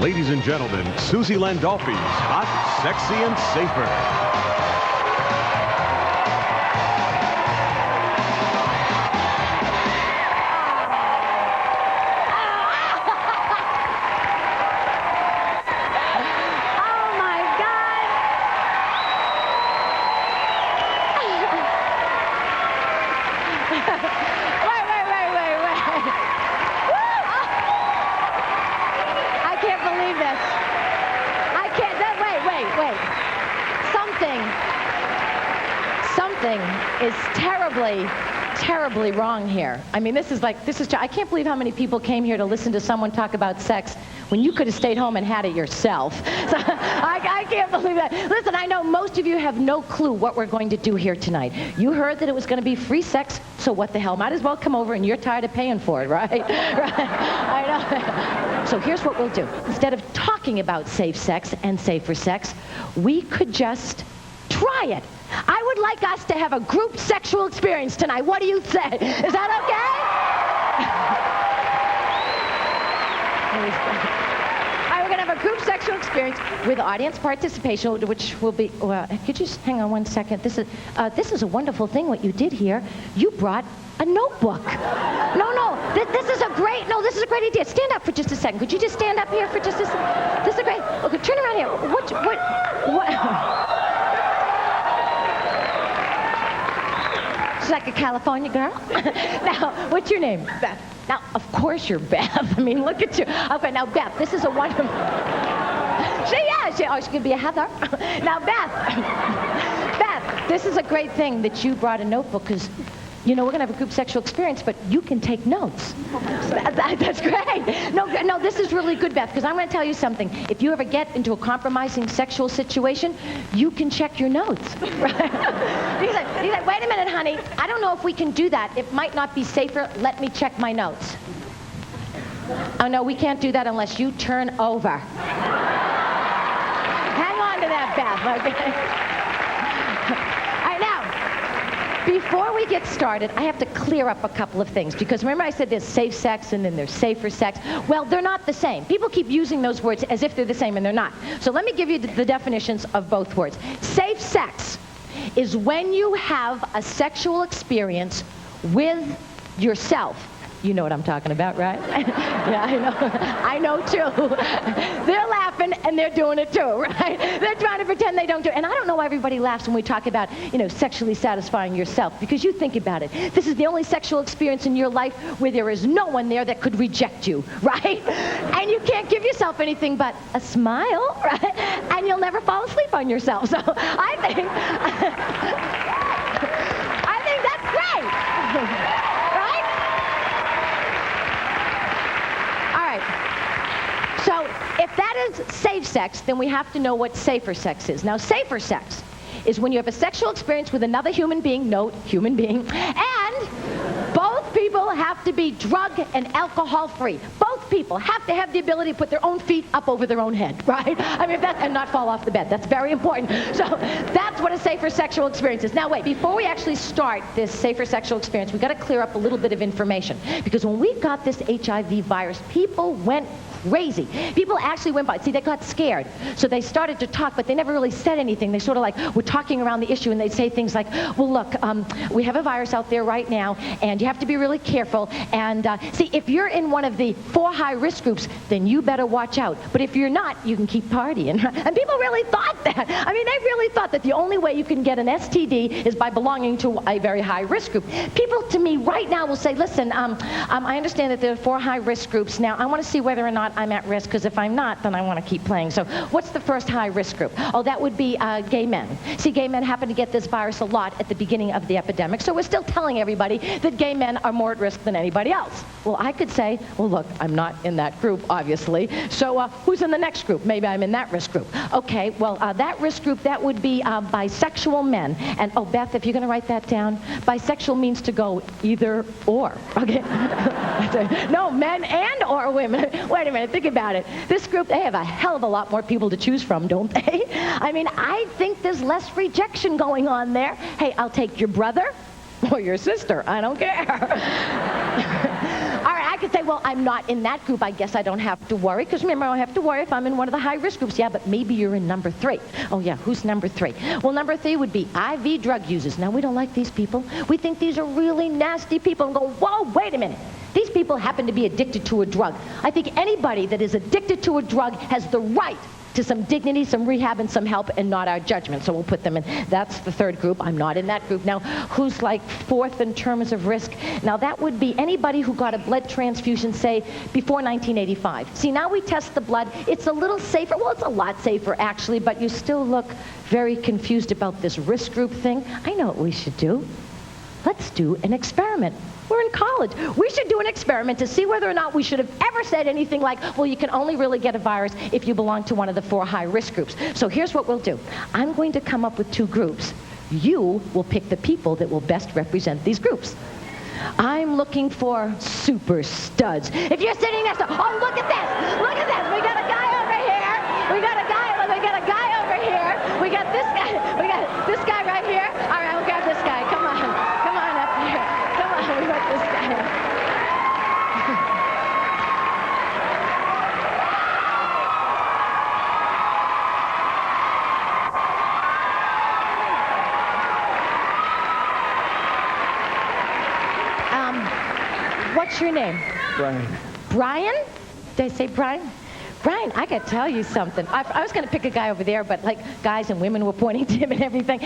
Ladies and gentlemen, Suzi Landolphi's Hot, Sexy, and Safer. Something is terribly wrong here. I mean, I can't believe how many people came here to listen to someone talk about sex when you could have stayed home and had it yourself. So, I can't believe that. Listen, I know most of you have no clue what we're going to do here tonight. You heard that it was going to be free sex, so what the hell? Might as well come over, and you're tired of paying for it, right? Right. I know. So here's what we'll do. Instead of talking about safe sex and safer sex, we could just try it. I would like us to have a group sexual experience tonight. What do you say? Is that okay? All right, we're going to have a group sexual experience with audience participation, which will be, could you just hang on one second? This is a wonderful thing what you did here. You brought a notebook. This is a great idea. Stand up for just a second. Could you just stand up here for just a second? This is a great, okay, turn around here. What? She's like a California girl. Now, what's your name? Beth. Now, of course you're Beth. I mean, look at you. Okay, now, Beth, this is a wonderful... She could be a Heather. Now, Beth, this is a great thing that you brought a notebook, because, you know, we're going to have a group sexual experience, but you can take notes. That's great. No, this is really good, Beth, because I'm going to tell you something. If you ever get into a compromising sexual situation, you can check your notes. Right? He's like, wait a minute, honey. I don't know if we can do that. It might not be safer. Let me check my notes. Oh, no, we can't do that unless you turn over. Hang on to that, Beth, okay? Before we get started, I have to clear up a couple of things, because remember I said there's safe sex and then there's safer sex. Well, they're not the same. People keep using those words as if they're the same, and they're not. So let me give you the definitions of both words. Safe sex is when you have a sexual experience with yourself. You know what I'm talking about, right? Yeah, I know. I know, too. They're laughing, and they're doing it, too, right? They're trying to pretend they don't do it. And I don't know why everybody laughs when we talk about, sexually satisfying yourself, because you think about it. This is the only sexual experience in your life where there is no one there that could reject you, right? And you can't give yourself anything but a smile, right? And you'll never fall asleep on yourself. So I think that's great. So if that is safe sex, then we have to know what safer sex is. Now, safer sex is when you have a sexual experience with another human being, note, human being, and both people have to be drug and alcohol free. Both people have to have the ability to put their own feet up over their own head, right? I mean, and not fall off the bed. That's very important. So that's what a safer sexual experience is. Now, wait, before we actually start this safer sexual experience, we've got to clear up a little bit of information. Because when we got this HIV virus, people went crazy. People actually went by. See, they got scared. So they started to talk, but they never really said anything. They sort of were talking around the issue, and they'd say things like, well, look, we have a virus out there right now, and you have to be really careful. And see, if you're in one of the 4 high-risk groups, then you better watch out. But if you're not, you can keep partying. And people really thought that. I mean, they really thought that the only way you can get an STD is by belonging to a very high-risk group. People to me right now will say, listen, I understand that there are 4 high-risk groups. Now, I want to see whether or not I'm at risk, because if I'm not, then I want to keep playing. So what's the first high-risk group? Oh, that would be gay men. See, gay men happen to get this virus a lot at the beginning of the epidemic, so we're still telling everybody that gay men are more at risk than anybody else. Well, I could say, well, look, I'm not in that group, obviously, so who's in the next group? Maybe I'm in that risk group. Okay, well, that risk group, that would be bisexual men. And, oh, Beth, if you're going to write that down, bisexual means to go either or, okay? No, men and or women. Wait a minute. Think about it. This group, they have a hell of a lot more people to choose from, don't they? I mean, I think there's less rejection going on there. Hey, I'll take your brother or your sister. I don't care. All right, I could say, well, I'm not in that group. I guess I don't have to worry. Because remember, I don't have to worry if I'm in one of the high-risk groups. Yeah, but maybe you're in number 3. Oh, yeah, who's number 3? Well, number 3 would be IV drug users. Now, we don't like these people. We think these are really nasty people and go, whoa, wait a minute. These people happen to be addicted to a drug. I think anybody that is addicted to a drug has the right to some dignity, some rehab, and some help, and not our judgment. So we'll put them in. That's the 3rd group. I'm not in that group. Now, who's like 4th in terms of risk? Now, that would be anybody who got a blood transfusion, say, before 1985. See, now we test the blood. It's a little safer. Well, it's a lot safer, actually, but you still look very confused about this risk group thing. I know what we should do. Let's do an experiment. We're in college. We should do an experiment to see whether or not we should have ever said anything like, well, you can only really get a virus if you belong to one of the 4 high-risk groups. So here's what we'll do. I'm going to come up with 2 groups. You will pick the people that will best represent these groups. I'm looking for super studs. If you're sitting next to, oh, look at this. Look at this. We got a guy over here. We got a guy over here. We got this guy. We got this guy right here. All right, we'll grab this guy. Come on. Come on up here. Come on, we got this guy. What's your name? Brian. Brian? Did I say Brian? Brian, I got to tell you something. I was going to pick a guy over there, but like guys and women were pointing to him and everything.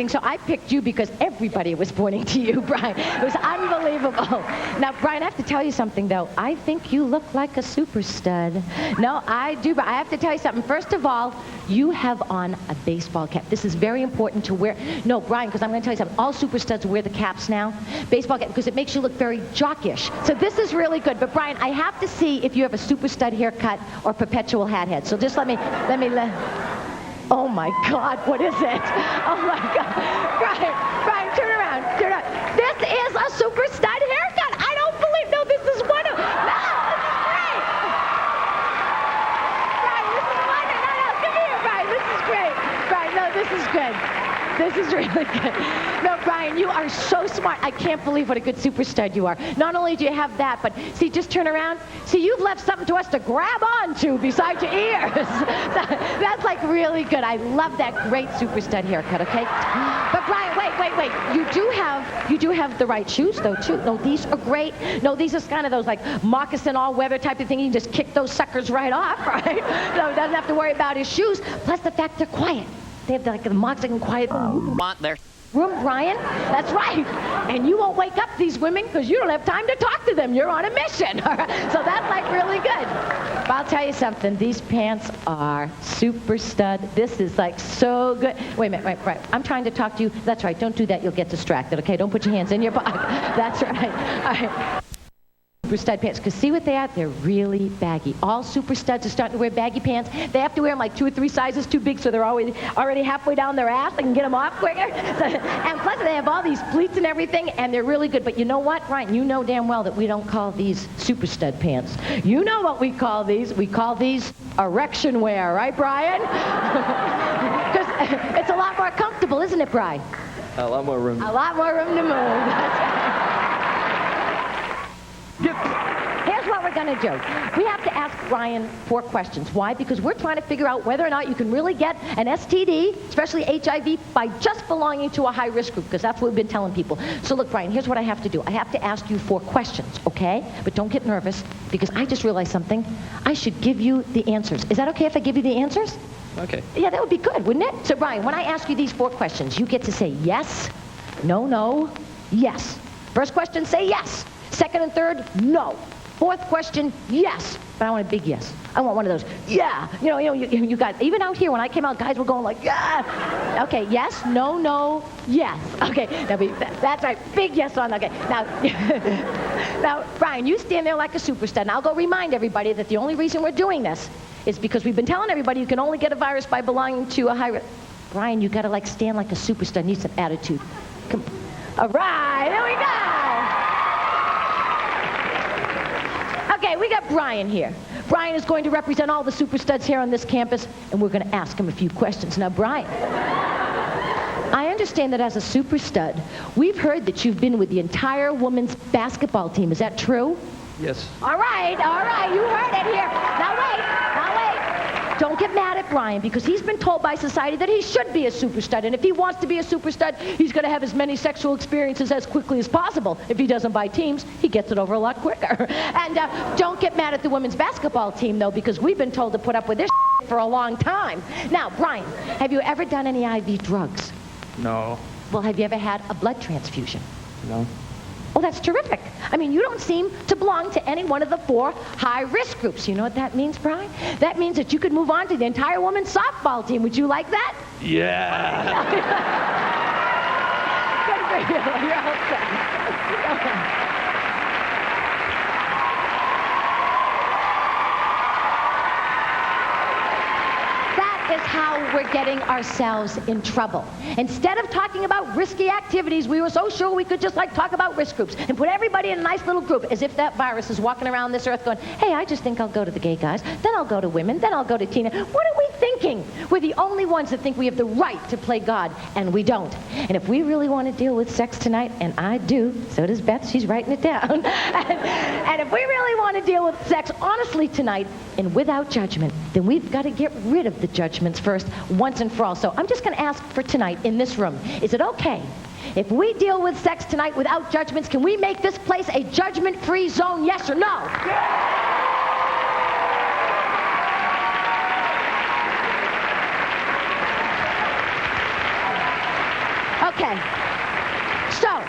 So I picked you because everybody was pointing to you, Brian. It was unbelievable. Now, Brian, I have to tell you something, though. I think you look like a super stud. No, I do, but I have to tell you something. First of all, you have on a baseball cap. This is very important to wear. No, Brian, because I'm going to tell you something. All super studs wear the caps now. Baseball cap, because it makes you look very jockish. So this is really good. But, Brian, I have to see if you have a super stud haircut or perpetual hat head. So just let me. Oh my God, what is it? Oh my God. Brian, turn around. This is a super stud haircut. I don't believe, no, this is one of, no, this is great. Brian, this is wonderful. No, come here, Brian, this is great. Brian, no, this is good. This is really good. No, Brian, you are so smart. I can't believe what a good super stud you are. Not only do you have that, but see, just turn around. See, you've left something to us to grab onto besides your ears. That's like really good. I love that great super stud haircut, okay? But Brian, wait. You do have the right shoes, though, too. No, these are great. No, these are kind of those like moccasin all-weather type of thing. You can just kick those suckers right off, right? So he doesn't have to worry about his shoes. Plus the fact they're quiet. They have like the moccasin quiet There. room, Brian. That's right. And you won't wake up these women because you don't have time to talk to them. You're on a mission. All right? So that's like really good. But I'll tell you something. These pants are super stud. This is like so good. Wait a minute. Right. I'm trying to talk to you. That's right. Don't do that. You'll get distracted, okay? Don't put your hands in your pocket. That's right. All right. Super stud pants, because see what they are? They're really baggy. All super studs are starting to wear baggy pants. They have to wear them like 2 or 3 sizes too big, so they're already halfway down their ass. They can get them off quicker. And plus, they have all these pleats and everything, and they're really good. But you know what, Brian? You know damn well that we don't call these super stud pants. You know what we call these? We call these erection wear, right, Brian? Because it's a lot more comfortable, isn't it, Brian? A lot more room. A lot more room to move. That's right. Here's what we're going to do. We have to ask Brian 4 questions. Why? Because we're trying to figure out whether or not you can really get an STD, especially HIV, by just belonging to a high-risk group, because that's what we've been telling people. So look, Brian, here's what I have to do. I have to ask you 4 questions, okay? But don't get nervous, because I just realized something. I should give you the answers. Is that okay if I give you the answers? Okay. Yeah, that would be good, wouldn't it? So, Brian, when I ask you these 4 questions, you get to say yes, no, yes. First question, say yes. Second and third, no. Fourth question, yes. But I want a big yes. I want one of those, yeah. You got, even out here when I came out, guys were going like, yeah. Okay, yes, no, yes. Okay, that's right, big yes on, okay. Now, Brian, you stand there like a super stud, and I'll go remind everybody that the only reason we're doing this is because we've been telling everybody you can only get a virus by belonging to a high. Brian, you gotta like stand like a super stud, need some attitude. Come. All right, there we go. Okay, we got Brian here. Brian is going to represent all the super studs here on this campus, and we're going to ask him a few questions. Now, Brian, I understand that as a super stud, we've heard that you've been with the entire women's basketball team. Is that true? Yes. All right, you heard it here. Now wait. Don't get mad at Brian, because he's been told by society that he should be a super stud, and if he wants to be a super stud, he's going to have as many sexual experiences as quickly as possible. If he doesn't buy teams, he gets it over a lot quicker. And don't get mad at the women's basketball team, though, because we've been told to put up with this for a long time. Now, Brian, have you ever done any IV drugs? No. Well, have you ever had a blood transfusion? No. Oh, that's terrific. I mean, you don't seem to belong to any one of the 4 high-risk groups. You know what that means, Brian? That means that you could move on to the entire women's softball team. Would you like that? Yeah. Good for you. You're all set. Is how we're getting ourselves in trouble. Instead of talking about risky activities, we were so sure we could just talk about risk groups and put everybody in a nice little group, as if that virus is walking around this earth going, hey, I just think I'll go to the gay guys, then I'll go to women, then I'll go to Tina. What are we thinking? We're the only ones that think we have the right to play God, and we don't. And if we really want to deal with sex tonight, and I do, so does Beth, she's writing it down, and if we really want to deal with sex honestly tonight and without judgment, then we've got to get rid of the judgments first, once and for all. So I'm just going to ask for tonight in this room, is it okay if we deal with sex tonight without judgments? Can we make this place a judgment-free zone, yes or no? Okay. So,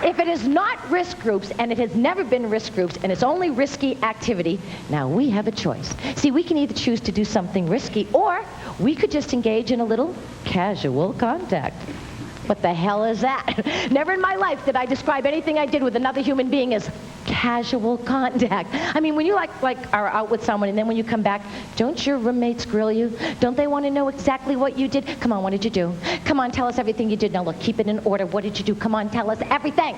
if it is not risk groups, and it has never been risk groups, and it's only risky activity, now we have a choice. See, we can either choose to do something risky, or we could just engage in a little casual contact. What the hell is that? Never in my life did I describe anything I did with another human being as casual contact. I mean, when you are out with someone, and then when you come back, don't your roommates grill you? Don't they want to know exactly what you did? Come on, what did you do? Come on, tell us everything you did. Now look, keep it in order. What did you do? Come on, tell us everything.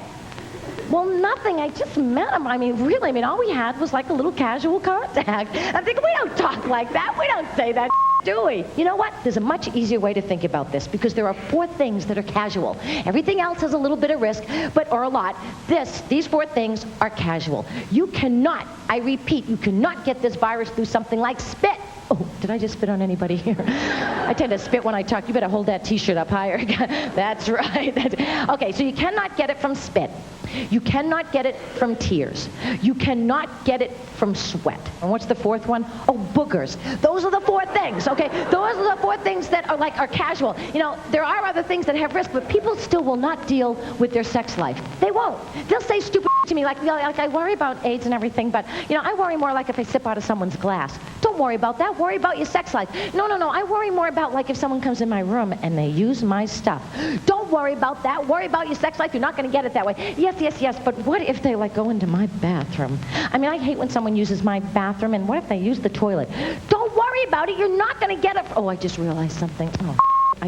Well, nothing. I just met him. I mean, really, all we had was a little casual contact. I'm thinking, we don't talk like that. We don't say that, do we? You know what? There's a much easier way to think about this, because there are 4 things that are casual. Everything else has a little bit of risk, or a lot. These 4 things are casual. You cannot, I repeat, you cannot get this virus through something like spit. Oh, did I just spit on anybody here? I tend to spit when I talk. You better hold that T-shirt up higher. That's right. Okay, so you cannot get it from spit. You cannot get it from tears. You cannot get it from sweat. And what's the 4th one? Oh, boogers. Those are the 4 things, okay? Those are the 4 things that are casual. You know, there are other things that have risk, but people still will not deal with their sex life. They won't. They'll say stupid to me, like I worry about AIDS and everything, but, I worry more if I sip out of someone's glass. Don't worry about that. Worry about your sex life. No. I worry more about, if someone comes in my room and they use my stuff. Don't worry about that. Worry about your sex life. You're not going to get it that way. Yes, but what if they, go into my bathroom? I mean, I hate when someone uses my bathroom, and what if they use the toilet? Don't worry about it. You're not going to get it. Oh, I just realized something. Oh, I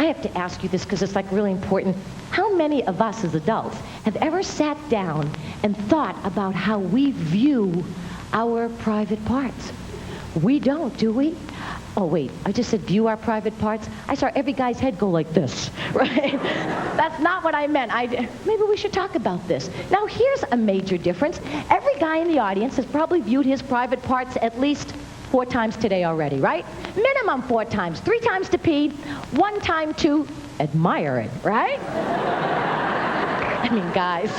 have to ask you this, because it's, really important. How many of us as adults have ever sat down and thought about how we view our private parts? We don't, do we? Oh, wait, I just said view our private parts. I saw every guy's head go like this, right? That's not what I meant. Maybe we should talk about this. Now, here's a major difference. Every guy in the audience has probably viewed his private parts at least 4 times today already, right? Minimum 4 times. 3 times to pee, 1 time to admire it, right? I mean, guys,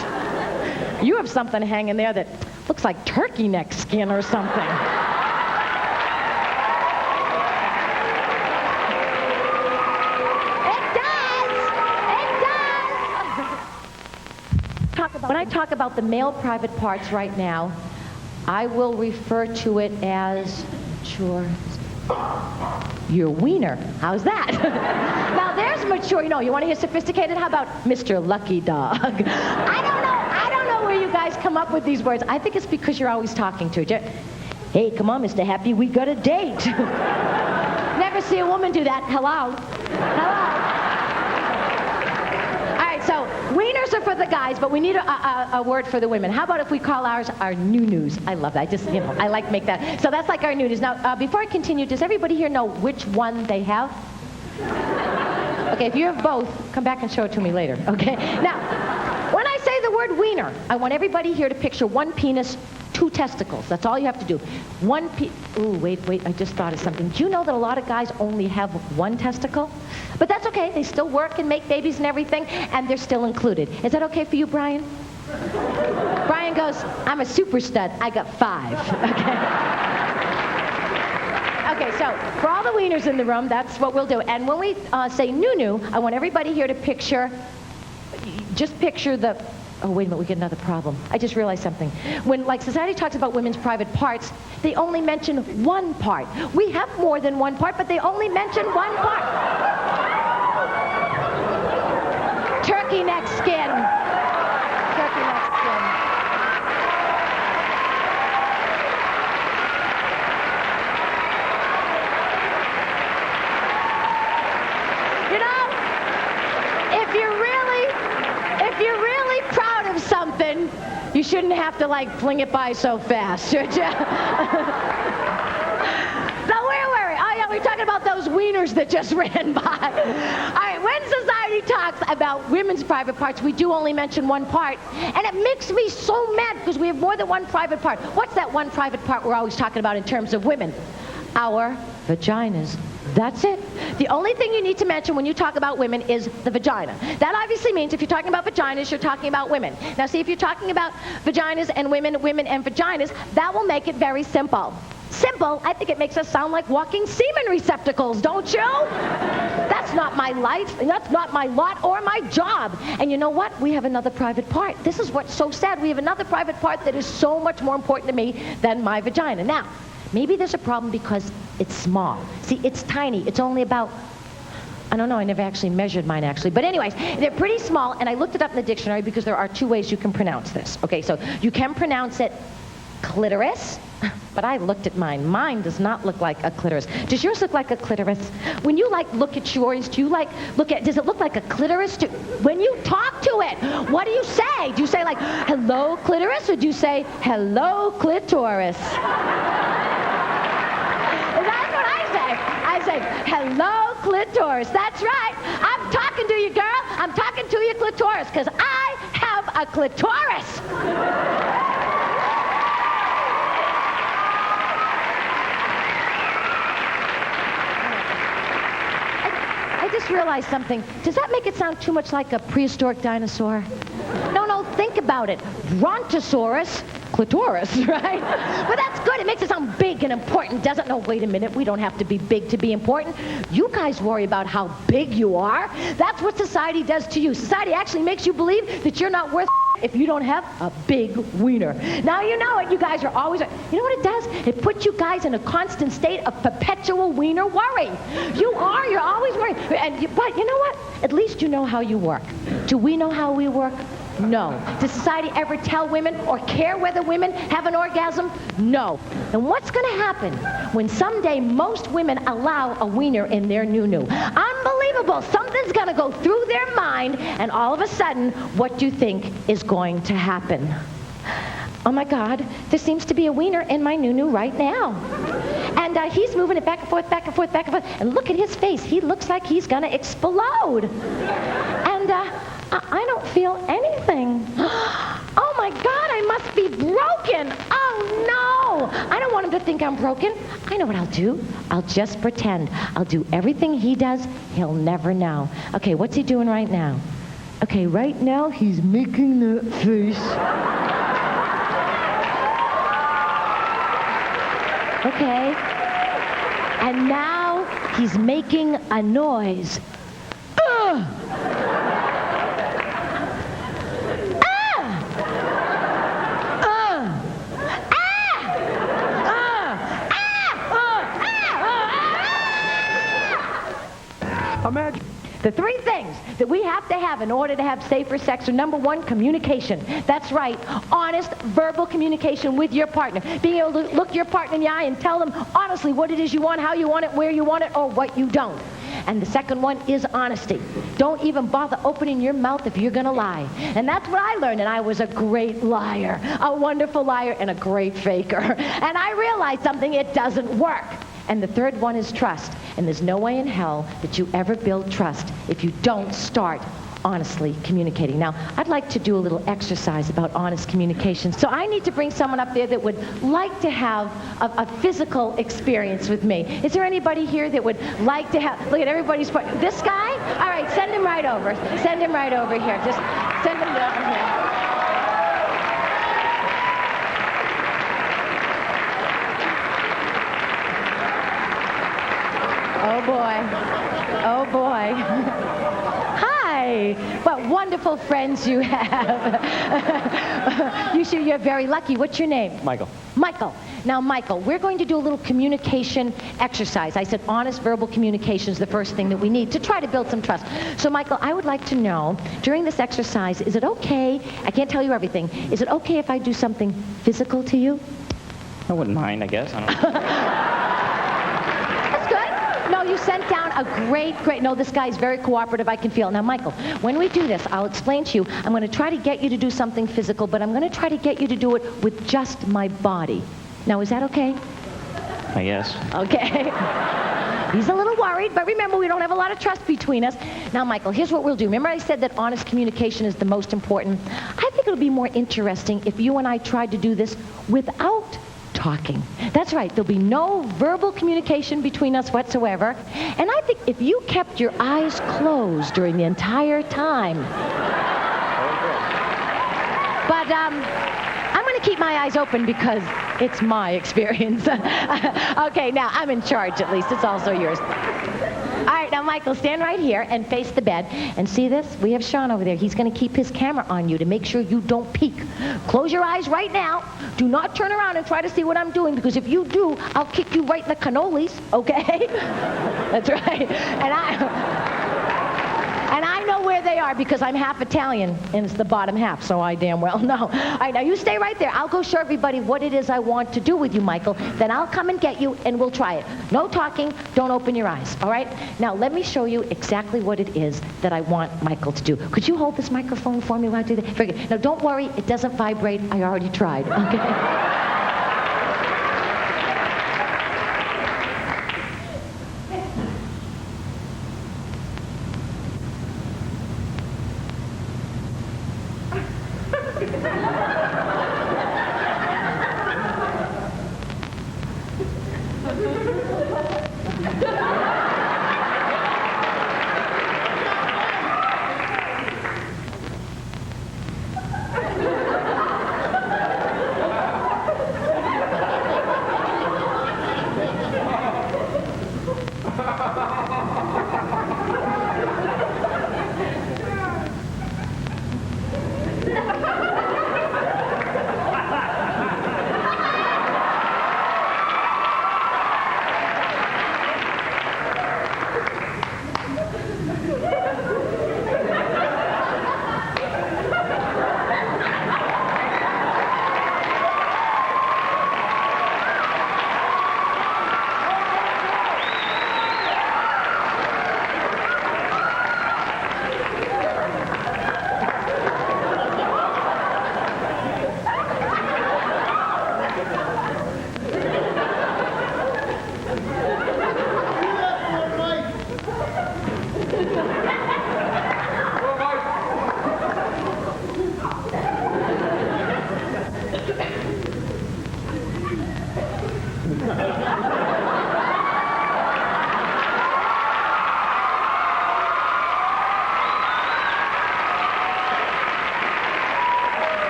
you have something hanging there that looks like turkey neck skin or something. When I talk about the male private parts right now, I will refer to it as your wiener. How's that? Now there's mature. You want to hear sophisticated? How about Mr. Lucky Dog? I don't know where you guys come up with these words. I think it's because you're always talking to each other. Hey, come on, Mr. Happy, we got a date. Never see a woman do that. Hello. So, wieners are for the guys, but we need a word for the women. How about if we call ours our noo-noos? I love that. I like make that. So that's like our noo-noos. Now, before I continue, does everybody here know which one they have? Okay, if you have both, come back and show it to me later, okay? Now, when I say the word wiener, I want everybody here to picture one penis, two testicles. That's all you have to do. Ooh, wait, I just thought of something. Do you know that a lot of guys only have one testicle? But that's okay. They still work and make babies and everything, and they're still included. Is that okay for you, Brian? Brian goes, I'm a super stud. I got 5. Okay, so for all the wieners in the room, that's what we'll do. And when we say nunu, I want everybody here to just picture the... Oh, wait a minute, we get another problem. I just realized something. When, like, society talks about women's private parts, they only mention one part. We have more than one part, but they only mention one part. Turkey neck skin. Turkey neck skin. You know, if you're really proud of something, you shouldn't have to, like, fling it by so fast, should you? So where were we? Oh, yeah, we were talking about those wieners that just ran by. All right, when society talks about women's private parts, we do only mention one part, and it makes me so mad because we have more than one private part. What's that one private part we're always talking about in terms of women? Our vaginas. That's it. The only thing you need to mention when you talk about women is the vagina. That obviously means if you're talking about vaginas, you're talking about women. Now see, if you're talking about vaginas and women and vaginas, that will make it very simple. Simple? I think it makes us sound like walking semen receptacles, don't you? That's not my life, that's not my lot or my job. And you know what? We have another private part. This is what's so sad. We have another private part that is so much more important to me than my vagina. Now, maybe there's a problem because it's small. See, it's tiny. It's only about, I don't know, I never actually measured mine actually. But anyways, they're pretty small, and I looked it up in the dictionary because there are 2 ways you can pronounce this. Okay, so you can pronounce it clitoris, but I looked at mine. Mine does not look like a clitoris. Does yours look like a clitoris? When you, like, look at yours, do you, like, does it look like a clitoris? When you talk to it, what do you say? Do you say, like, hello, clitoris, or do you say, hello, clitoris? That's what I say. I say, hello, clitoris. That's right. I'm talking to you, girl. I'm talking to you, clitoris, because I have a clitoris. I just realized something. Does that make it sound too much like a prehistoric dinosaur? No, think about it. Brontosaurus, clitoris, right? But that's good. It makes it sound big and important, doesn't it? No, wait a minute. We don't have to be big to be important. You guys worry about how big you are. That's what society does to you. Society actually makes you believe that you're not worth if you don't have a big wiener. Now you know it. You guys are always... You know what it does? It puts you guys in a constant state of perpetual wiener worry. You're always worried. But you know what? At least you know how you work. Do we know how we work? No. Does society ever tell women or care whether women have an orgasm? No. And what's going to happen when someday most women allow a wiener in their nunu? Unbelievable. Something's going to go through their mind, and all of a sudden, what do you think is going to happen? Oh my God, there seems to be a wiener in my nunu right now. And he's moving it back and forth, back and forth, back and forth. And look at his face. He looks like he's going to explode. And I don't feel anything. Oh my God, I must be broken. Oh no. I don't want him to think I'm broken. I know what I'll do. I'll just pretend. I'll do everything he does. He'll never know. Okay, what's he doing right now? Okay, right now he's making the face. Okay. And now he's making a noise. Imagine. The 3 things that we have to have in order to have safer sex are, number 1, communication. That's right, honest verbal communication with your partner. Being able to look your partner in the eye and tell them honestly what it is you want, how you want it, where you want it, or what you don't. And the second one is honesty. Don't even bother opening your mouth if you're going to lie. And that's what I learned, and I was a great liar, a wonderful liar, and a great faker. And I realized something, it doesn't work. And the third one is trust. And there's no way in hell that you ever build trust if you don't start honestly communicating. Now, I'd like to do a little exercise about honest communication. So I need to bring someone up there that would like to have a physical experience with me. Is there anybody here that would like to have, look at everybody's, this guy? All right, send him right over. Send him right over here. Just send him down here. Oh boy. Oh boy. Hi. What wonderful friends you have. You're very lucky. What's your name? Michael. Michael. Now, Michael, we're going to do a little communication exercise. I said honest verbal communication is the first thing that we need to try to build some trust. So, Michael, I would like to know, during this exercise, is it okay, I can't tell you everything, is it okay if I do something physical to you? I wouldn't mind, I guess. I don't know. No, you sent down a great, no, this guy's very cooperative, I can feel it. Now, Michael, when we do this, I'll explain to you, I'm going to try to get you to do something physical, but I'm going to try to get you to do it with just my body. Now, is that okay? I guess. Okay. He's a little worried, but remember, we don't have a lot of trust between us. Now, Michael, here's what we'll do. Remember I said that honest communication is the most important? I think it'll be more interesting if you and I tried to do this without talking. That's right. There'll be no verbal communication between us whatsoever. And I think if you kept your eyes closed during the entire time. But I'm going to keep my eyes open because it's my experience. Okay, now I'm in charge at least. It's also yours. All right, now, Michael, stand right here and face the bed. And see this? We have Sean over there. He's going to keep his camera on you to make sure you don't peek. Close your eyes right now. Do not turn around and try to see what I'm doing, because if you do, I'll kick you right in the cannolis, okay? That's right. And I know where they are because I'm half Italian, and it's the bottom half, so I damn well know. All right, now you stay right there. I'll go show everybody what it is I want to do with you, Michael. Then I'll come and get you, and we'll try it. No talking. Don't open your eyes, all right? Now, let me show you exactly what it is that I want Michael to do. Could you hold this microphone for me while I do that? Very good. Now, don't worry. It doesn't vibrate. I already tried, okay?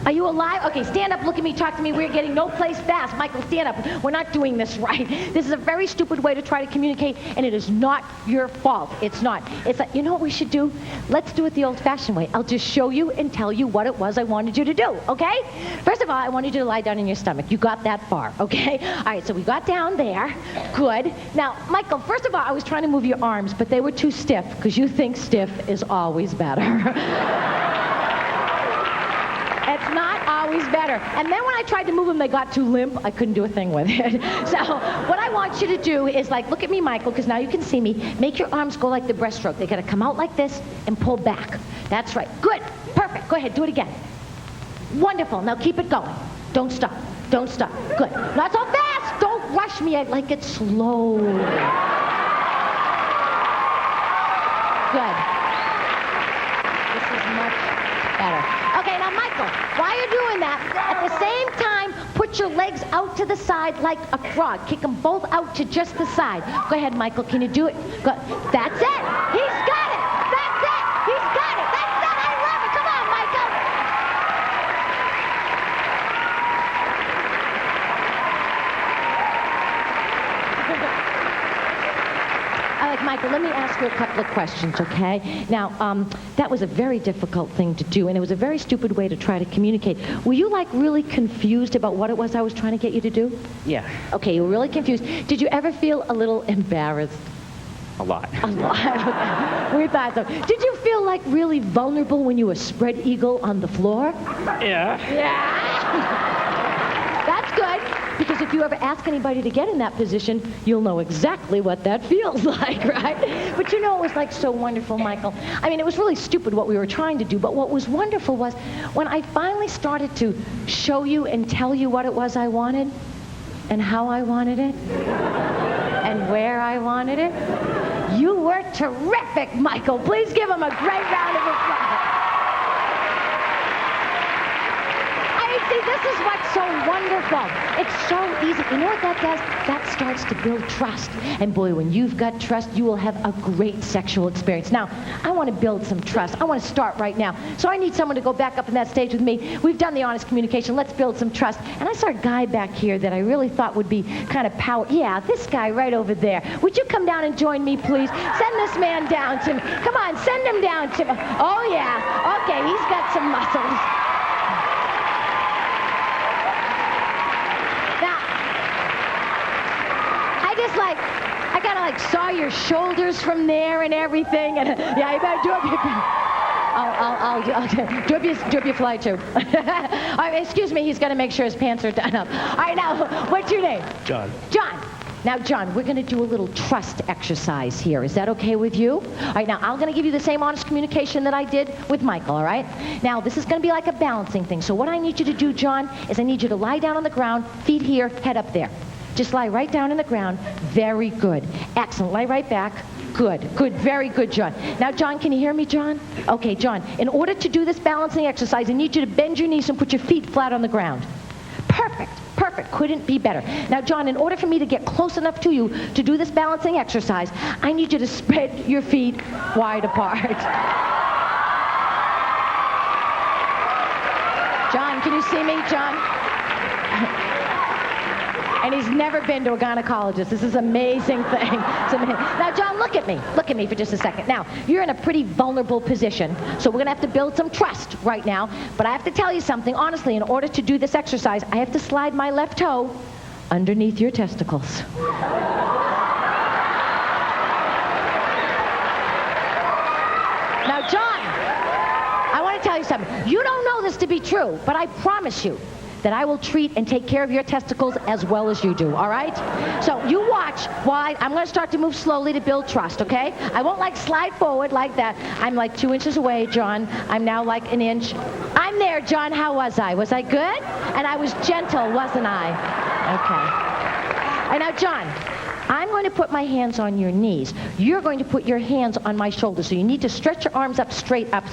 Are you alive? Okay, stand up, look at me, talk to me. We're getting no place fast. Michael, stand up. We're not doing this right. This is a very stupid way to try to communicate, and it is not your fault. It's not. It's like, you know what we should do? Let's do it the old-fashioned way. I'll just show you and tell you what it was I wanted you to do, okay? First of all, I wanted you to lie down in your stomach. You got that far, okay? All right, so we got down there. Good. Now, Michael, first of all, I was trying to move your arms, but they were too stiff, because you think stiff is always better. It's not always better. And then when I tried to move them, they got too limp. I couldn't do a thing with it. So what I want you to do is, like, look at me, Michael, because now you can see me. Make your arms go like the breaststroke. They got to come out like this and pull back. That's right. Good. Perfect. Go ahead. Do it again. Wonderful. Now keep it going. Don't stop. Don't stop. Good. Not so fast. Don't rush me. I'd like it slow. Good. This is much better. Okay, now, Michael, while you're doing that, at the same time, put your legs out to the side like a frog. Kick them both out to just the side. Go ahead, Michael. Can you do it? Go. That's it. He's got it. That's it. He's got it. That's it. I love it. Come on, Michael. All right, Michael, let me ask you a couple of questions, okay? Now, that was a very difficult thing to do, and it was a very stupid way to try to communicate. Were you, like, really confused about what it was I was trying to get you to do? Yeah, Okay, you were really confused. Did you ever feel a little embarrassed? a lot. A lot. We thought so. Did you feel, like, really vulnerable when you were spread eagle on the floor? Yeah. Yeah. That's good, because if you ever ask anybody to get in that position, you'll know exactly what that feels like, right? But you know, it was like so wonderful, Michael. I mean, it was really stupid what we were trying to do, but what was wonderful was when I finally started to show you and tell you what it was I wanted and how I wanted it and where I wanted it, you were terrific, Michael. Please give him a great round of applause. See, this is what's so wonderful. It's so easy. You know what that does? That starts to build trust. And boy, when you've got trust, you will have a great sexual experience. Now, I want to build some trust. I want to start right now. So I need someone to go back up on that stage with me. We've done the honest communication. Let's build some trust. And I saw a guy back here that I really thought would be kind of power. Yeah, this guy right over there. Would you come down and join me, please? Send this man down to me. Come on, send him down to me. Oh, yeah. Okay, he's got some muscles. I kind of like saw your shoulders from there and everything, and yeah, you better do up your, do up your fly tube. All right, excuse me, he's got to make sure his pants are done up. All right, now, what's your name? John. John. Now, John, we're going to do a little trust exercise here. Is that okay with you? All right, now, I'm going to give you the same honest communication that I did with Michael, all right? Now, this is going to be like a balancing thing. So what I need you to do, John, is I need you to lie down on the ground, feet here, head up there. Just lie right down on the ground. Very good. Excellent. Lie right back. Good. Good. Very good, John. Now, John, can you hear me, John? Okay, John, in order to do this balancing exercise, I need you to bend your knees and put your feet flat on the ground. Perfect. Perfect. Couldn't be better. Now, John, in order for me to get close enough to you to do this balancing exercise, I need you to spread your feet wide apart. John, can you see me, John? And he's never been to a gynecologist. This is an amazing thing. It's amazing. Now, John, look at me. Look at me for just a second. Now, you're in a pretty vulnerable position, so we're going to have to build some trust right now. But I have to tell you something. Honestly, in order to do this exercise, I have to slide my left toe underneath your testicles. Now, John, I want to tell you something. You don't know this to be true, but I promise you that I will treat and take care of your testicles as well as you do, all right? So you watch while I'm going to start to move slowly to build trust, okay? I won't, like, slide forward like that. I'm, like, 2 inches away, John. I'm now, like, an inch. I'm there, John. How was I? Was I good? And I was gentle, wasn't I? Okay. And now, John, I'm going to put my hands on your knees. You're going to put your hands on my shoulders. So you need to stretch your arms up straight up.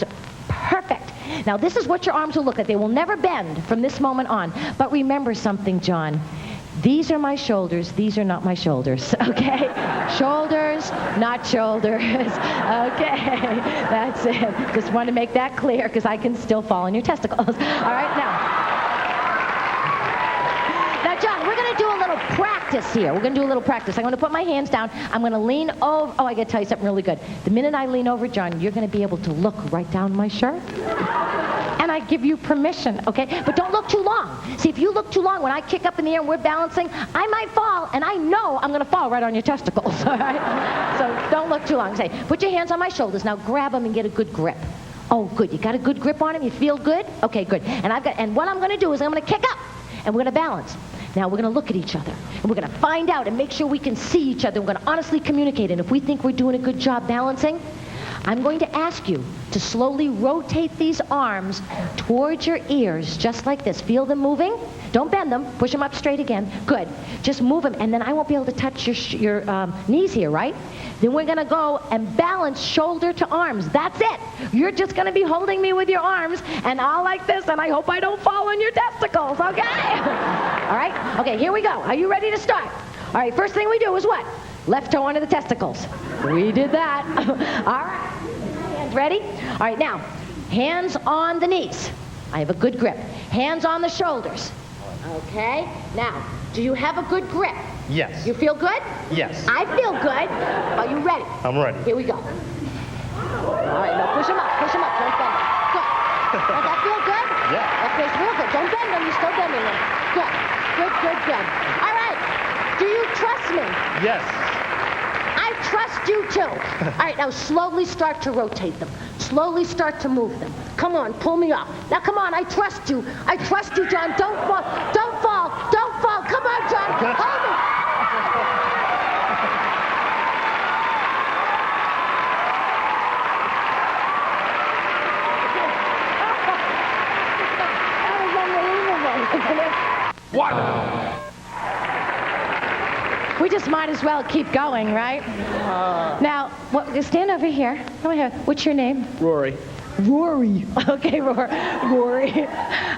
Perfect. Now, this is what your arms will look like. They will never bend from this moment on. But remember something, John. These are my shoulders. These are not my shoulders, okay? Shoulders, not shoulders. Okay, that's it. Just want to make that clear because I can still fall on your testicles. All right, now. Now, John, we're going to do a little practice here. We're going to do a little practice. I'm going to put my hands down. I'm going to lean over. Oh, I got to tell you something really good. The minute I lean over, John, you're going to be able to look right down my shirt. And I give you permission, okay? But don't look too long. See, if you look too long, when I kick up in the air and we're balancing, I might fall, and I know I'm going to fall right on your testicles, all right? So don't look too long. Say, put your hands on my shoulders. Now grab them and get a good grip. Oh, good. You got a good grip on him? You feel good? Okay, good. And what I'm going to do is I'm going to kick up, and we're going to balance. Now we're going to look at each other, and we're going to find out and make sure we can see each other. We're going to honestly communicate, and if we think we're doing a good job balancing, I'm going to ask you to slowly rotate these arms towards your ears, just like this. Feel them moving? Don't bend them. Push them up straight again. Good. Just move them, and then I won't be able to touch your knees here, right? Then we're going to go and balance shoulder to arms. That's it. You're just going to be holding me with your arms, and I'll like this, and I hope I don't fall on your testicles, okay? All right? Okay, here we go. Are you ready to start? All right, first thing we do is what? Left toe under the testicles. We did that. All right. Hands ready? All right, now, hands on the knees. I have a good grip. Hands on the shoulders. Okay. Now, do you have a good grip? Yes. You feel good? Yes. I feel good. Are you ready? I'm ready. Here we go. All right, now push them up. Push them up. Don't bend them. Good. Does that feel good? Yeah. That feels real good. Don't bend them. You're still bending them. Good. Good, good, good. All right. Do you trust me? Yes. I trust you too. All right, now slowly start to rotate them. Slowly start to move them. Come on, pull me up. Now come on, I trust you. I trust you, John. Don't fall. Don't fall. Don't fall. Come on, John. Hold me. That was unbelievable. What? We just might as well keep going, right? Now, stand over here. Come here. What's your name? Rory. Rory. Okay, Rory.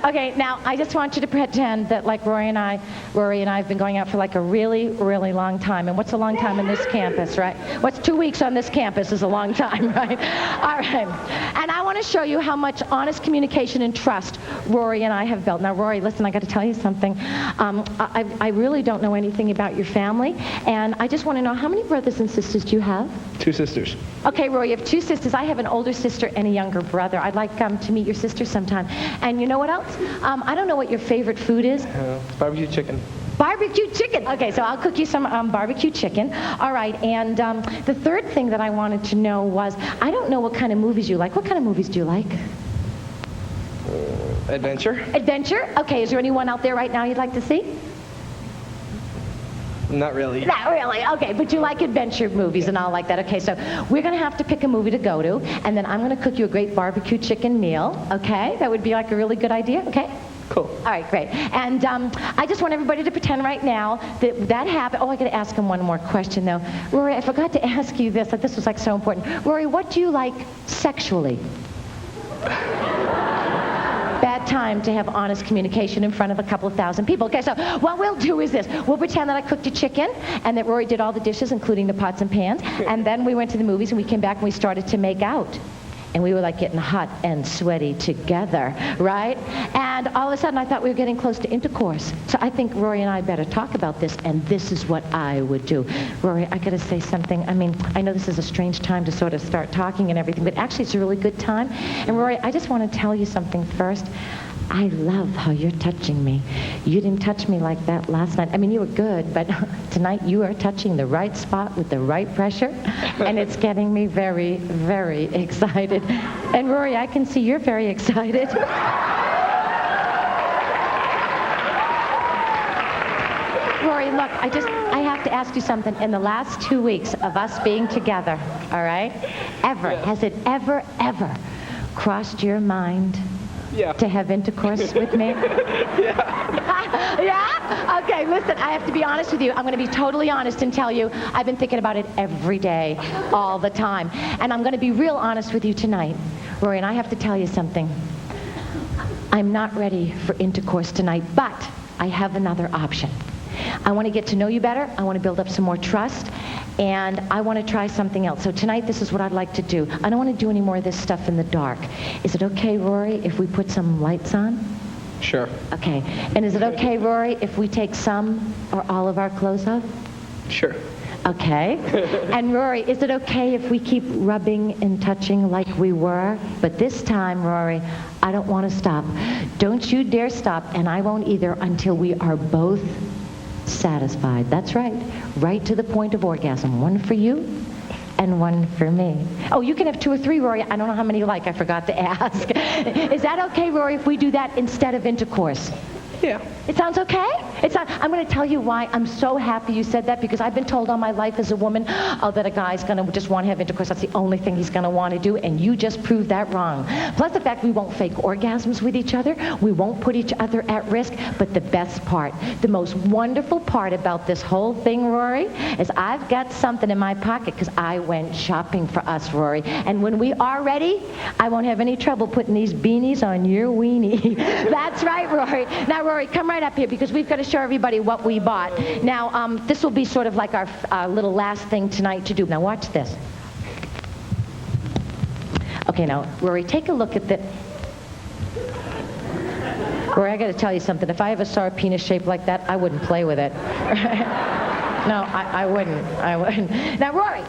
Okay, now I just want you to pretend that like Rory and I have been going out for like a really, really long time. And what's a long time in this campus, right? What's 2 weeks on this campus is a long time, right? All right. And I want to show you how much honest communication and trust Rory and I have built. Now, Rory, listen, I got to tell you something. I really don't know anything about your family, and I just want to know, how many brothers and sisters do you have? 2 sisters. Okay, Rory, you have 2 sisters. I have an older sister and a younger brother. I'd like to meet your sister sometime. And you know what else? I don't know what your favorite food is. Barbecue chicken. Barbecue chicken. Okay, so I'll cook you some barbecue chicken. All right, and the third thing that I wanted to know was, I don't know what kind of movies you like. What kind of movies do you like? Adventure? Adventure? Okay, is there anyone out there right now you'd like to see? Not really. Not really. Okay, but you like adventure movies and all like that. Okay, so we're going to have to pick a movie to go to, and then I'm going to cook you a great barbecue chicken meal. Okay, that would be like a really good idea. Okay. Cool. All right, great. And I just want everybody to pretend right now that happened. Oh, I got to ask him one more question though. Rory, I forgot to ask you this. This was like so important. Rory, what do you like sexually? Bad time to have honest communication in front of a couple of thousand people. Okay, so what we'll do is this. We'll pretend that I cooked a chicken and that Rory did all the dishes, including the pots and pans. And then we went to the movies and we came back and we started to make out. And we were like getting hot and sweaty together, right? And all of a sudden I thought we were getting close to intercourse. So I think Rory and I better talk about this, and this is what I would do. Rory, I gotta say something. I mean, I know this is a strange time to sort of start talking and everything, but actually it's a really good time. And Rory, I just want to tell you something first. I love how you're touching me. You didn't touch me like that last night. I mean, you were good, but tonight you are touching the right spot with the right pressure, and it's getting me very, very excited. And Rory, I can see you're very excited. Rory, look, I have to ask you something. In the last 2 weeks of us being together, all right, has it ever crossed your mind to have intercourse with me? Yeah? Okay, listen, I have to be honest with you. I'm going to be totally honest and tell you I've been thinking about it every day, all the time. And I'm going to be real honest with you tonight, Rory, and I have to tell you something. I'm not ready for intercourse tonight, but I have another option. I want to get to know you better. I want to build up some more trust. And I want to try something else. So tonight, this is what I'd like to do. I don't want to do any more of this stuff in the dark. Is it okay, Rory, if we put some lights on? Sure. Okay. And is it okay, Rory, if we take some or all of our clothes off? Sure. Okay. And Rory, is it okay if we keep rubbing and touching like we were? But this time, Rory, I don't want to stop. Don't you dare stop, and I won't either until we are both satisfied. That's right. Right to the point of orgasm. One for you and one for me. Oh, you can have 2 or 3, Rory. I don't know how many you like. I forgot to ask. Is that okay, Rory, if we do that instead of intercourse? Yeah. It sounds okay? I'm going to tell you why I'm so happy you said that, because I've been told all my life as a woman, that a guy's going to just want to have intercourse. That's the only thing he's going to want to do, and you just proved that wrong. Plus the fact we won't fake orgasms with each other. We won't put each other at risk. But the best part, the most wonderful part about this whole thing, Rory, is I've got something in my pocket because I went shopping for us, Rory. And when we are ready, I won't have any trouble putting these beanies on your weenie. That's right, Rory. Now, Rory, come right up here because we've got to show everybody what we bought. Now, this will be sort of like our little last thing tonight to do. Now, watch this. Okay, now, Rory, take a look at the... Rory, I got to tell you something. If I ever saw a penis shaped like that, I wouldn't play with it. No, I wouldn't. Now, Rory,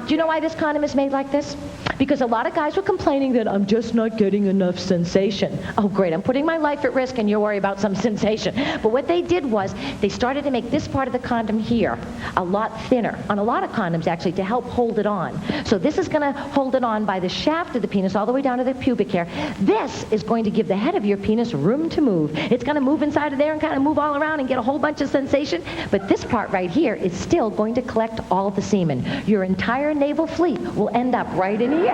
do you know why this condom is made like this? Because a lot of guys were complaining that I'm just not getting enough sensation. Oh, great, I'm putting my life at risk and you worry about some sensation. But what they did was they started to make this part of the condom here a lot thinner, on a lot of condoms actually, to help hold it on. So this is going to hold it on by the shaft of the penis all the way down to the pubic hair. This is going to give the head of your penis room to move. It's going to move inside of there and kind of move all around and get a whole bunch of sensation. But this part right here is still going to collect all of the semen. Your entire naval fleet will end up right in here.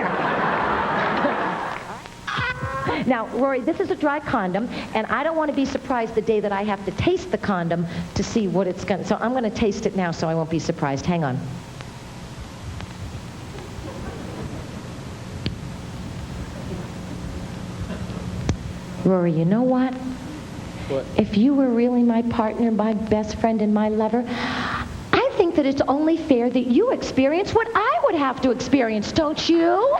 Now, Rory, this is a dry condom, and I don't want to be surprised the day that I have to taste the condom to see what it's going to... So I'm going to taste it now so I won't be surprised. Hang on. Rory, you know what? What? If you were really my partner, my best friend, and my lover, I think that it's only fair that you experience what I would have to experience, don't you?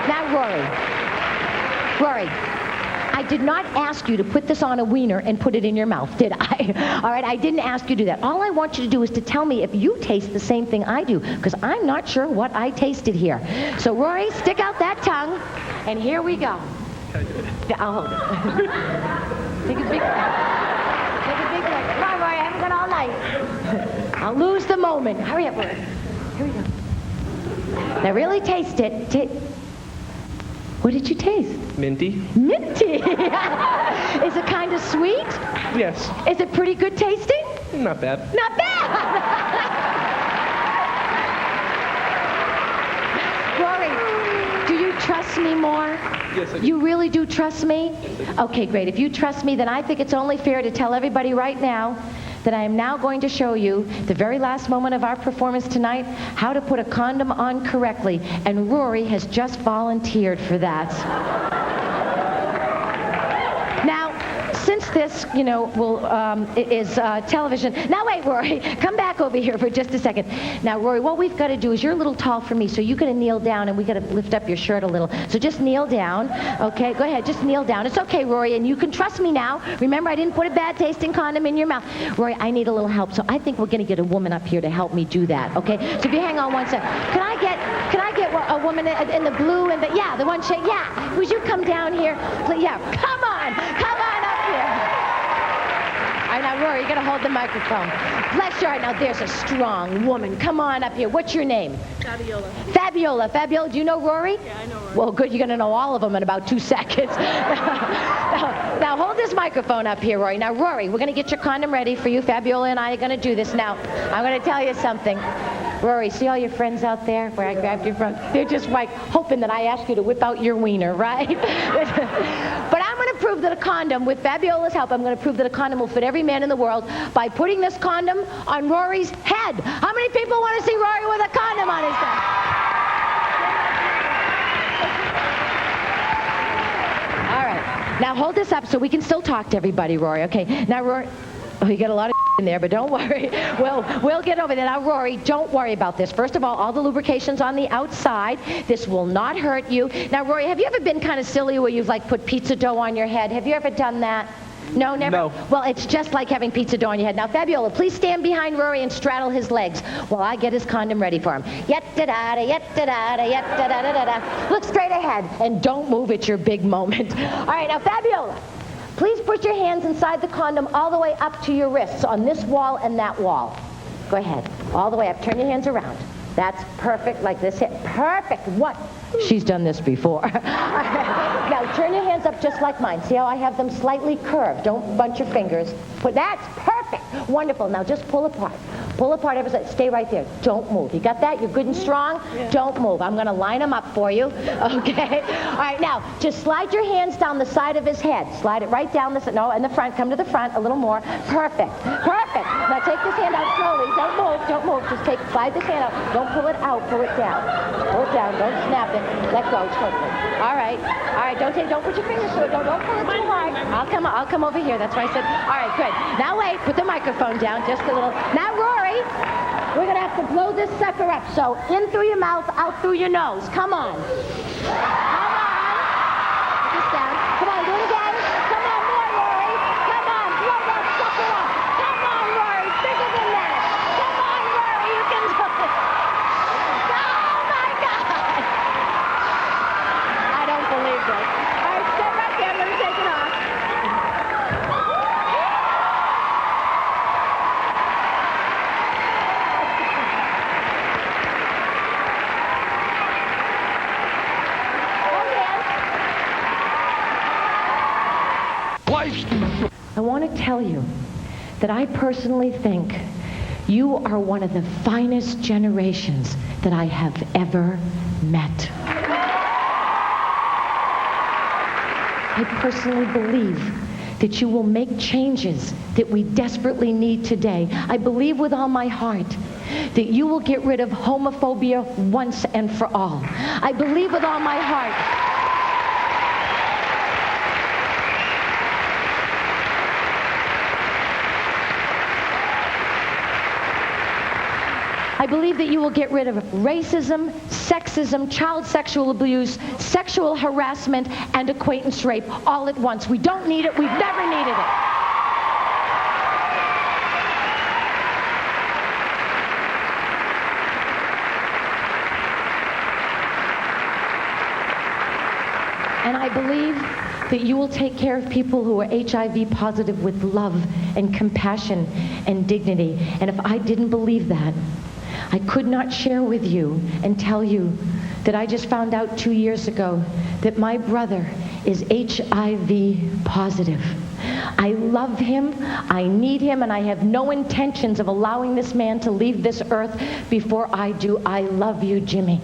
Now, Rory, I did not ask you to put this on a wiener and put it in your mouth, did I? All right, I didn't ask you to do that. All I want you to do is to tell me if you taste the same thing I do, because I'm not sure what I tasted here. So, Rory, stick out that tongue, and here we go. I'll hold it. Take a big breath. Take a big breath. Come on, Rory, I haven't got all night. I'll lose the moment. Hurry up, Rory. Here we go. Now, really taste it. What did you taste? Minty? Minty. Is it kind of sweet? Yes. Is it pretty good tasting? Not bad. Not bad. Rory, do you trust me more? Yes, I do. You really do trust me? Okay, great. If you trust me, then I think it's only fair to tell everybody right now that I am now going to show you, the very last moment of our performance tonight, how to put a condom on correctly. And Rory has just volunteered for that. Now, since this, is television. Now wait, Rory, come back over here for just a second. Now, Rory, what we've got to do is you're a little tall for me, so you got to kneel down, and we got to lift up your shirt a little. So just kneel down, okay? Go ahead, just kneel down. It's okay, Rory, and you can trust me now. Remember, I didn't put a bad-tasting condom in your mouth. Rory, I need a little help, so I think we're going to get a woman up here to help me do that, okay? So if you hang on one second, can I get a woman in the blue and the one shade? Yeah, would you come down here? Yeah, come on up here. All right, now, Rory, you got to hold the microphone. Bless your heart. Now, there's a strong woman. Come on up here. What's your name? Fabiola, do you know Rory? Yeah, I know Rory. Well, good. You're going to know all of them in about 2 seconds. Now, hold this microphone up here, Rory. Now, Rory, we're going to get your condom ready for you. Fabiola and I are going to do this. Now, I'm going to tell you something. Rory, see all your friends out there where I grabbed you from? They're just like hoping that I ask you to whip out your wiener, right? But I'm going to prove that a condom, with Fabiola's help, I'm going to prove that a condom will fit every man in the world by putting this condom on Rory's head. How many people want to see Rory with a condom on his head? All right. Now hold this up so we can still talk to everybody, Rory. Okay. Now, Rory. Oh, you got a lot of in there, but don't worry. We'll get over there. Now, Rory, don't worry about this. First of all the lubrication's on the outside. This will not hurt you. Now, Rory, have you ever been kind of silly where you've like put pizza dough on your head? Have you ever done that? No, never? No. Well, it's just like having pizza dough on your head. Now, Fabiola, please stand behind Rory and straddle his legs while I get his condom ready for him. Yet-da-da-da, yet-da-da-da, yet-da-da-da-da. Look straight ahead and don't move. It's your big moment. All right, now, Fabiola, please put your hands inside the condom all the way up to your wrists on this wall and that wall. Go ahead. All the way up. Turn your hands around. That's perfect, like this. Perfect. What? She's done this before. Now, turn your hands up just like mine. See how I have them slightly curved? Don't bunch your fingers. That's perfect. Wonderful. Now, just pull apart. Pull apart every side. Stay right there. Don't move. You got that? You're good and strong? Yeah. Don't move. I'm going to line them up for you. Okay? All right, now, just slide your hands down the side of his head. Slide it right down the in the front. Come to the front a little more. Perfect. Perfect. Now, take this hand out slowly. Don't move. Don't move. Just slide this hand out. Don't pull it out. Pull it down. Pull it down. Don't snap it. Let go. Quickly. All right. All right. Don't put your fingers through it. Don't pull it too hard. I'll come over here. That's why I said. All right. Good. Now wait. Put the microphone down just a little. Now Rory, we're gonna have to blow this sucker up. So in through your mouth, out through your nose. Come on. Come on. Put this down. Come on. Do it again. Come on, more Rory. Come on. Blow that sucker up. Come on, Rory. Bigger than that. Come on, Rory. You can do it. Oh my God. I don't believe this. All right, stay right there. I'm gonna take it off. I want to tell you that I personally think you are one of the finest generations that I have ever met. I personally believe that you will make changes that we desperately need today. I believe with all my heart that you will get rid of homophobia once and for all. I believe with all my heart I believe that you will get rid of racism, sexism, child sexual abuse, sexual harassment, and acquaintance rape all at once. We don't need it. We've never needed it. And I believe that you will take care of people who are HIV positive with love and compassion and dignity. And if I didn't believe that, I could not share with you and tell you that I just found out 2 years ago that my brother is HIV positive. I love him, I need him, and I have no intentions of allowing this man to leave this earth before I do. I love you, Jimmy.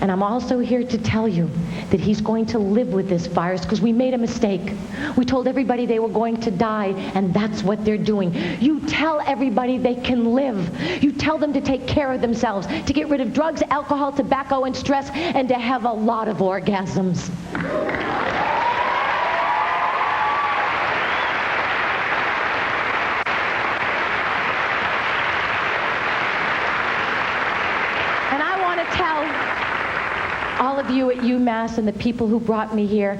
And I'm also here to tell you that he's going to live with this virus because we made a mistake. We told everybody they were going to die, and that's what they're doing. You tell everybody they can live. You tell them to take care of themselves, to get rid of drugs, alcohol, tobacco, and stress, and to have a lot of orgasms. And I want to tell all of you at UMass and the people who brought me here,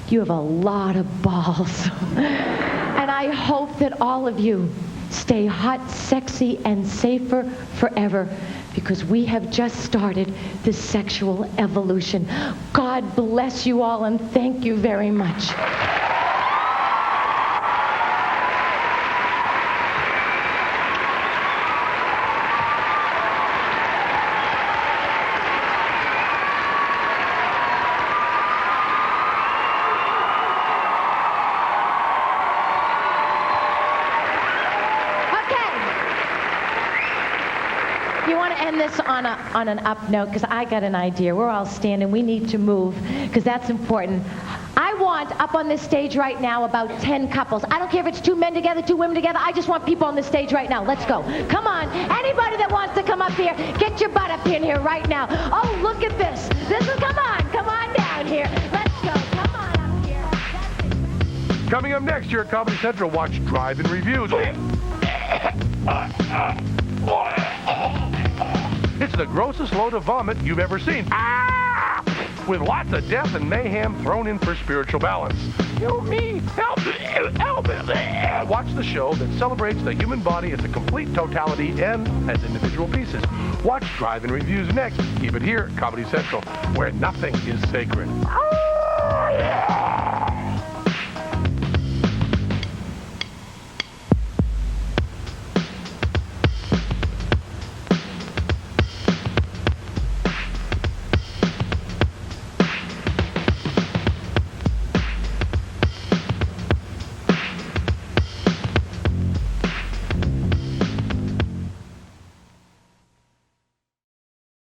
you have a lot of balls. And I hope that all of you stay hot, sexy, and safer forever, because we have just started this sexual evolution. God bless you all, and thank you very much. This on an up note, because I got an idea. We're all standing. We need to move, because that's important. I want up on this stage right now about 10 couples. I don't care if it's 2 men together, 2 women together. I just want people on the stage right now. Let's go. Come on. Anybody that wants to come up here, get your butt up in here right now. Oh, look at this. Come on down here. Let's go. Come on up here. Coming up next here at Comedy Central, watch Drive-In Reviews. It's the grossest load of vomit you've ever seen. With lots of death and mayhem thrown in for spiritual balance. You, me, help me. Watch the show that celebrates the human body as a complete totality and as individual pieces. Watch Drive-In Reviews next. Keep it here at Comedy Central, where nothing is sacred.